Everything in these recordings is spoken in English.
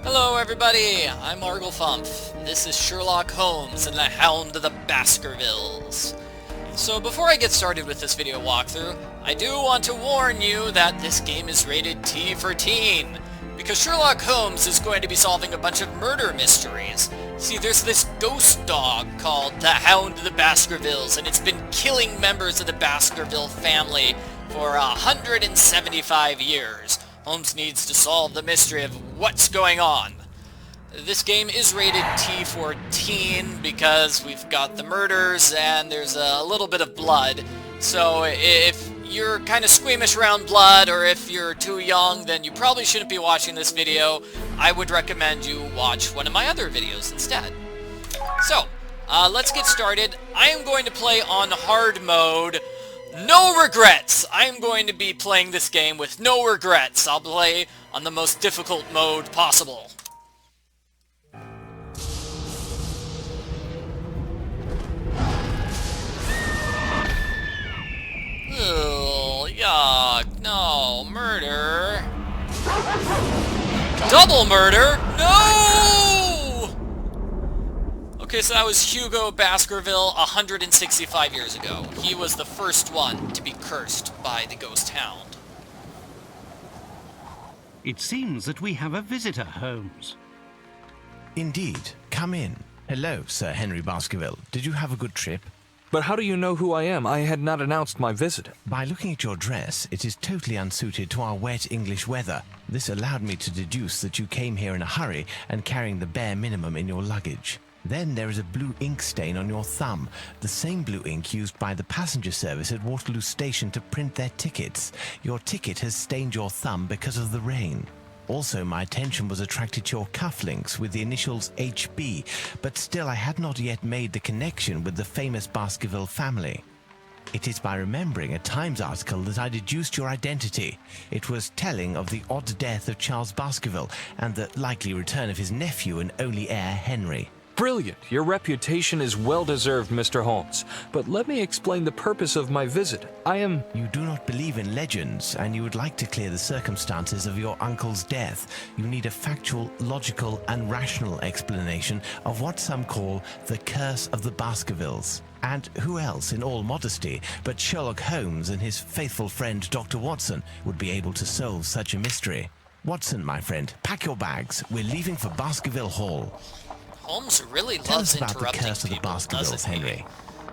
Hello everybody, I'm Arglefump. This is Sherlock Holmes and the Hound of the Baskervilles. So before I get started with this video walkthrough, I do want to warn you that this game is rated T for teen, because Sherlock Holmes is going to be solving a bunch of murder mysteries. See, there's this ghost dog called the Hound of the Baskervilles, and it's been killing members of the Baskerville family for 175 years. Holmes needs to solve the mystery of what's going on. This game is rated T for teen because we've got the murders and there's a little bit of blood. So if you're kind of squeamish around blood, or if you're too young, then you probably shouldn't be watching this video. I would recommend you watch one of my other videos instead. So, let's get started. I am going to play on hard mode. No regrets! I'm going to be playing this game with no regrets. I'll play on the most difficult mode possible. Ugh, yuck, no, murder. Double murder? No! Okay, so that was Hugo Baskerville 165 years ago. He was the first one to be cursed by the ghost hound. It seems that we have a visitor, Holmes. Indeed. Come in. Hello, Sir Henry Baskerville. Did you have a good trip? But how do you know who I am? I had not announced my visit. By looking at your dress, it is totally unsuited to our wet English weather. This allowed me to deduce that you came here in a hurry and carrying the bare minimum in your luggage. Then there is a blue ink stain on your thumb, the same blue ink used by the passenger service at Waterloo Station to print their tickets. Your ticket has stained your thumb because of the rain. Also, my attention was attracted to your cufflinks with the initials HB, but still I had not yet made the connection with the famous Baskerville family. It is by remembering a Times article that I deduced your identity. It was telling of the odd death of Charles Baskerville and the likely return of his nephew and only heir, Henry. Brilliant. Your reputation is well-deserved, Mr. Holmes. But let me explain the purpose of my visit. You do not believe in legends, and you would like to clear the circumstances of your uncle's death. You need a factual, logical, and rational explanation of what some call the curse of the Baskervilles. And who else, in all modesty, but Sherlock Holmes and his faithful friend Dr. Watson would be able to solve such a mystery? Watson, my friend, pack your bags. We're leaving for Baskerville Hall. Holmes really Tell loves us about the interrupting curse of the people, Baskervilles, doesn't he? Henry.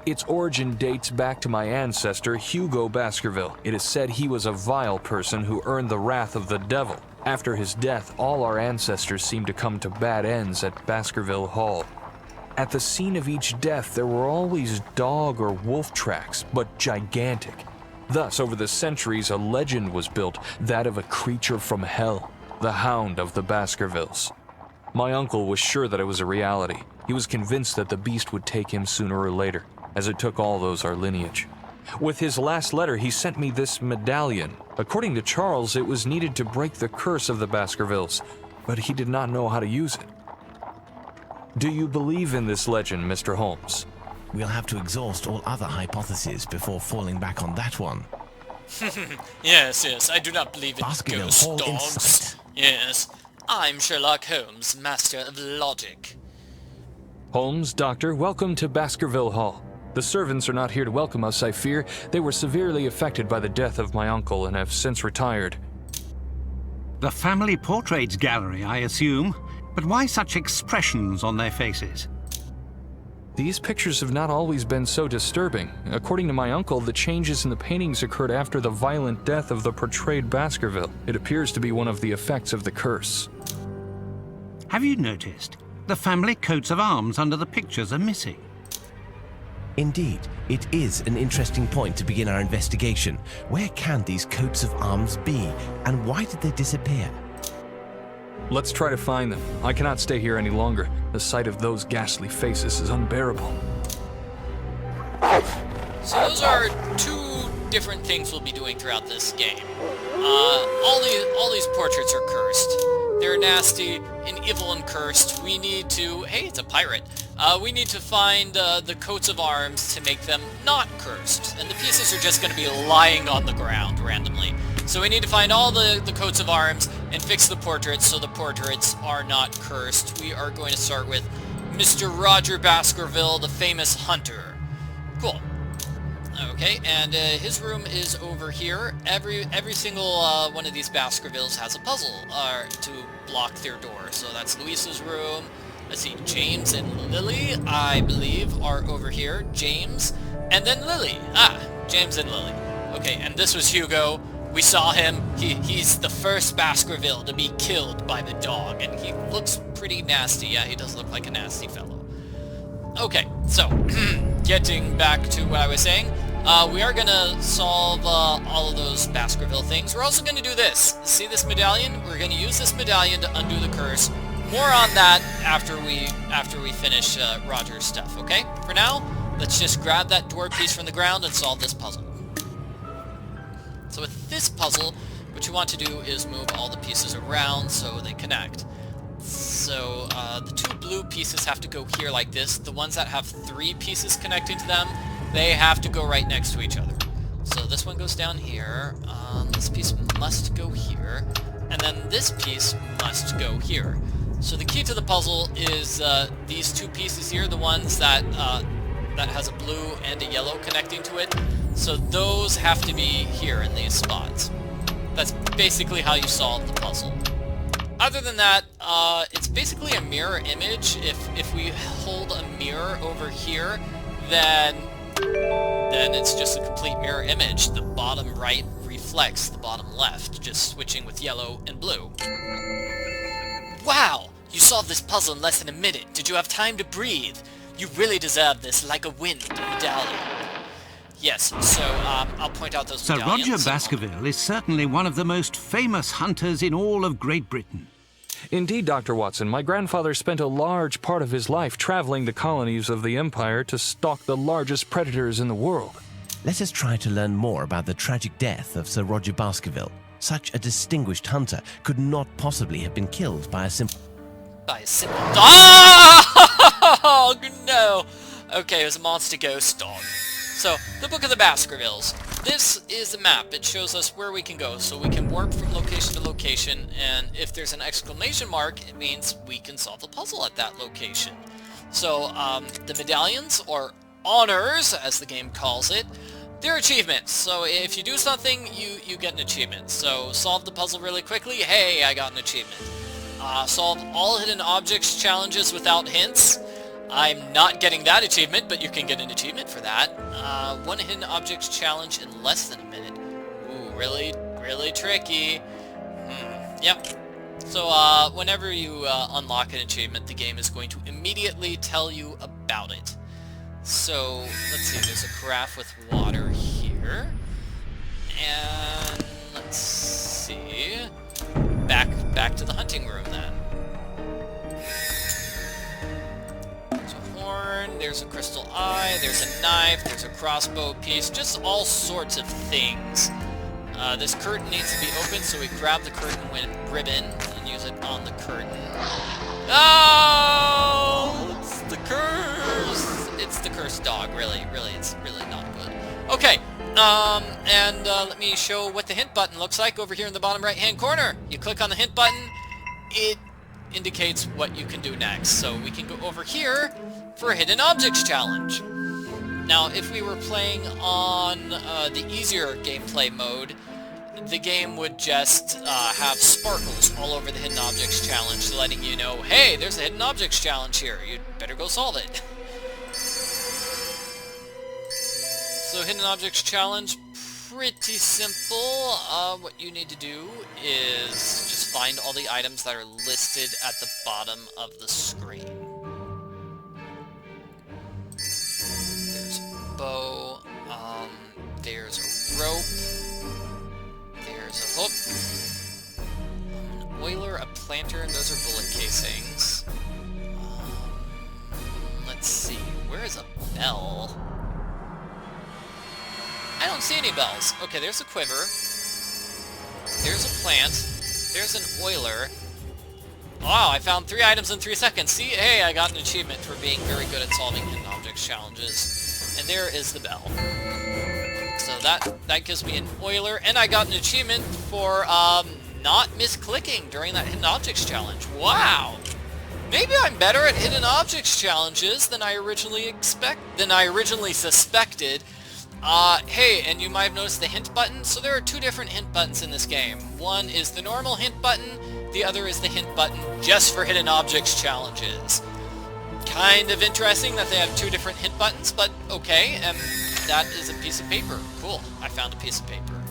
Its origin dates back to my ancestor, Hugo Baskerville. It is said he was a vile person who earned the wrath of the devil. After his death, all our ancestors seemed to come to bad ends at Baskerville Hall. At the scene of each death, there were always dog or wolf tracks, but gigantic. Thus, over the centuries, a legend was built, that of a creature from hell, the Hound of the Baskervilles. My uncle was sure that it was a reality. He was convinced that the beast would take him sooner or later, as it took all those our lineage. With his last letter, he sent me this medallion. According to Charles, it was needed to break the curse of the Baskervilles, but he did not know how to use it. Do you believe in this legend, Mr. Holmes? We'll have to exhaust all other hypotheses before falling back on that one. Yes, I do not believe in Baskerville ghost Hall in dogs. sight. Yes, I'm Sherlock Holmes, master of logic. Holmes, Doctor, welcome to Baskerville Hall. The servants are not here to welcome us, I fear. They were severely affected by the death of my uncle and have since retired. The family portraits gallery, I assume. But why such expressions on their faces? These pictures have not always been so disturbing. According to my uncle, the changes in the paintings occurred after the violent death of the portrayed Baskerville. It appears to be one of the effects of the curse. Have you noticed? The family coats of arms under the pictures are missing. Indeed, it is an interesting point to begin our investigation. Where can these coats of arms be, and why did they disappear? Let's try to find them. I cannot stay here any longer. The sight of those ghastly faces is unbearable. So those are two different things we'll be doing throughout this game. All these portraits are cursed. They're nasty and evil and cursed. We need to... Hey, it's a pirate. We need to find the coats of arms to make them not cursed. And the pieces are just going to be lying on the ground randomly. So we need to find all the coats of arms and fix the portraits so the portraits are not cursed. We are going to start with Mr. Rodger Baskerville, the famous hunter. Cool. Okay, and his room is over here. Every single one of these Baskervilles has a puzzle to block their door. So that's Luisa's room. Let's see, James and Lily, I believe, are over here. James, and then Lily. Ah, James and Lily. Okay, and this was Hugo. We saw him. He's the first Baskerville to be killed by the dog, and he looks pretty nasty. Yeah, he does look like a nasty fellow. Okay, so, getting back to what I was saying, we are gonna solve all of those Baskerville things. We're also gonna do this. See this medallion? We're gonna use this medallion to undo the curse. More on that after we finish Rodger's stuff, okay? For now, let's just grab that door piece from the ground and solve this puzzle. So with this puzzle, what you want to do is move all the pieces around so they connect. So the two blue pieces have to go here like this. The ones that have 3 pieces connecting to them, they have to go right next to each other. So this one goes down here, this piece must go here, and then this piece must go here. So the key to the puzzle is these 2 pieces here, the ones that has a blue and a yellow connecting to it. So those have to be here in these spots. That's basically how you solve the puzzle. Other than that, it's basically a mirror image. If we hold a mirror over here, then it's just a complete mirror image. The bottom right reflects the bottom left, just switching with yellow and blue. Wow! You solved this puzzle in less than a minute. Did you have time to breathe? You really deserve this, like a wind medallion. Yes, so I'll point out those medallions. Sir Rodger Baskerville is certainly one of the most famous hunters in all of Great Britain. Indeed, Dr. Watson, my grandfather spent a large part of his life traveling the colonies of the Empire to stalk the largest predators in the world. Let us try to learn more about the tragic death of Sir Rodger Baskerville. Such a distinguished hunter could not possibly have been killed by a simple... Oh, no! Okay, it was a monster ghost dog. So, the Book of the Baskervilles. This is the map. It shows us where we can go, so we can warp from location to location, and if there's an exclamation mark, it means we can solve the puzzle at that location. So, the medallions, or honors, as the game calls it, they're achievements. So, if you do something, you get an achievement. So, solve the puzzle really quickly, hey, I got an achievement. Solve all hidden objects challenges without hints. I'm not getting that achievement, but you can get an achievement for that. One hidden objects challenge in less than a minute. Ooh, really tricky. Yep. So, whenever you unlock an achievement, the game is going to immediately tell you about it. So, let's see, there's a carafe with water here. And, let's see... Back to the hunting room, then. There's a crystal eye, there's a knife, there's a crossbow piece, just all sorts of things. This curtain needs to be opened, so we grab the curtain ribbon and use it on the curtain. Oh! It's the curse! It's the cursed dog, really, it's really not good. Okay, let me show what the hint button looks like over here in the bottom right-hand corner. You click on the hint button, it indicates what you can do next. So we can go over here for a hidden objects challenge. Now, if we were playing on the easier gameplay mode, the game would just have sparkles all over the hidden objects challenge, letting you know, hey, there's a hidden objects challenge here. You'd better go solve it. So, hidden objects challenge, pretty simple. What you need to do is just find all the items that are listed at the bottom of the screen. There's a bow, there's a rope, there's a hook, an oiler, a planter, and those are bullet casings. Let's see, where is a bell? I don't see any bells. Okay, there's a quiver. There's a plant. There's an oiler. Wow, I found 3 items in 3 seconds. See? Hey, I got an achievement for being very good at solving hidden objects challenges. And there is the bell. So that gives me an oiler, and I got an achievement for not misclicking during that hidden objects challenge. Wow! Maybe I'm better at hidden objects challenges than I originally suspected. Hey, and you might have noticed the hint button. So there are two different hint buttons in this game. One is the normal hint button, the other is the hint button just for hidden objects challenges. Kind of interesting that they have two different hint buttons, but okay, and that is a piece of paper. Cool, I found a piece of paper.